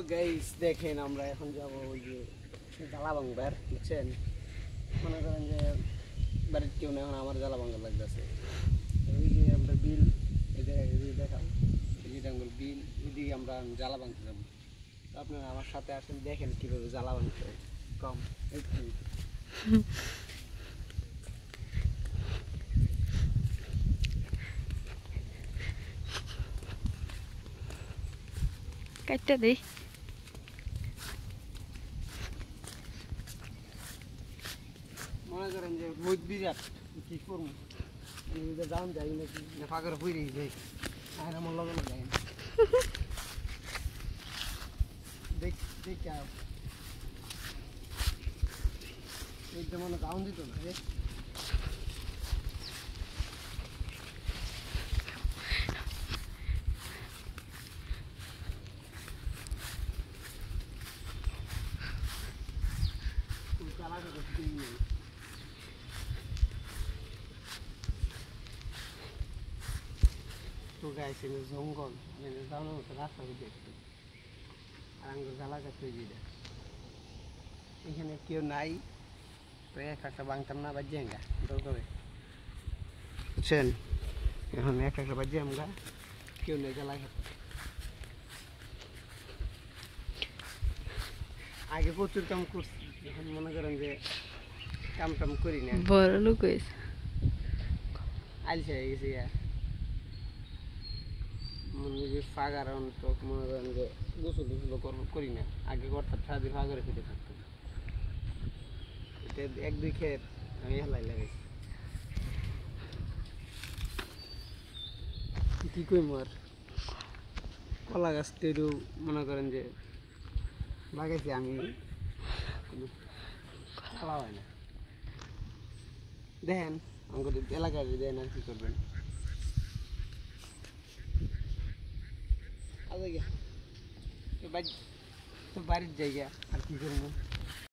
guys দেখেন আমরা এখন যাব ওই যে জ্বালা ভাঙবার বুঝছেন মনে করেন যে বাড়ির কেউ না এখন আমার জ্বালা ভাঙা লাগতেছে ওই যে আমরা বিল দেখাম এই যে ডাঙ্গল বিল ওইদিকে আমরা জ্বালা ভাঙতে যাবো তো আপনারা আমার সাথে আসেন দেখেন কীভাবে জ্বালা ভাঙতে হয় কম একটু কাটটা দেই মনে করেন যে রোদ বিরাট কী করবো দাম যাই নাকি না ফাঁকের হয়ে যাই আর আমার লগে যাই দেখ দেখ এই মনে দাম দিত না রে তো গাইছে জঙ্গল যাওয়ার মতো রাস্তা দেখতে আর আঙ্গুর জ্বালা কাছে দিয়ে এখানে কেউ নাই তো এক একটা বাংতাম না বাজে আমরা দরকারে বুঝছেন এখন এক একটা বাজে আমরা কেউ নেই জ্বালা খেতে আগে প্রচুর কাম করছি এখন মনে করেন যে কাম টাম করি না বড় লোক হয়েছে আলসে হয়ে গেছি মনে যে ফাগার তো মনে করেন যে গোসল টোসল করি না আগে করতাম সারাদিন ফাগারে ফিরে থাকতাম এটা এক দুই ক্ষেত আমি হেলাই লাগাইছি কি কইম আর কলা গাছ তেরু মনে করেন যে লাগাইছি আমি খাওয়া হয় না দেখেন আমাদের এলাকায় দেখেন আর কি করবেন তো বাড়ির জায়গা আর কি করবো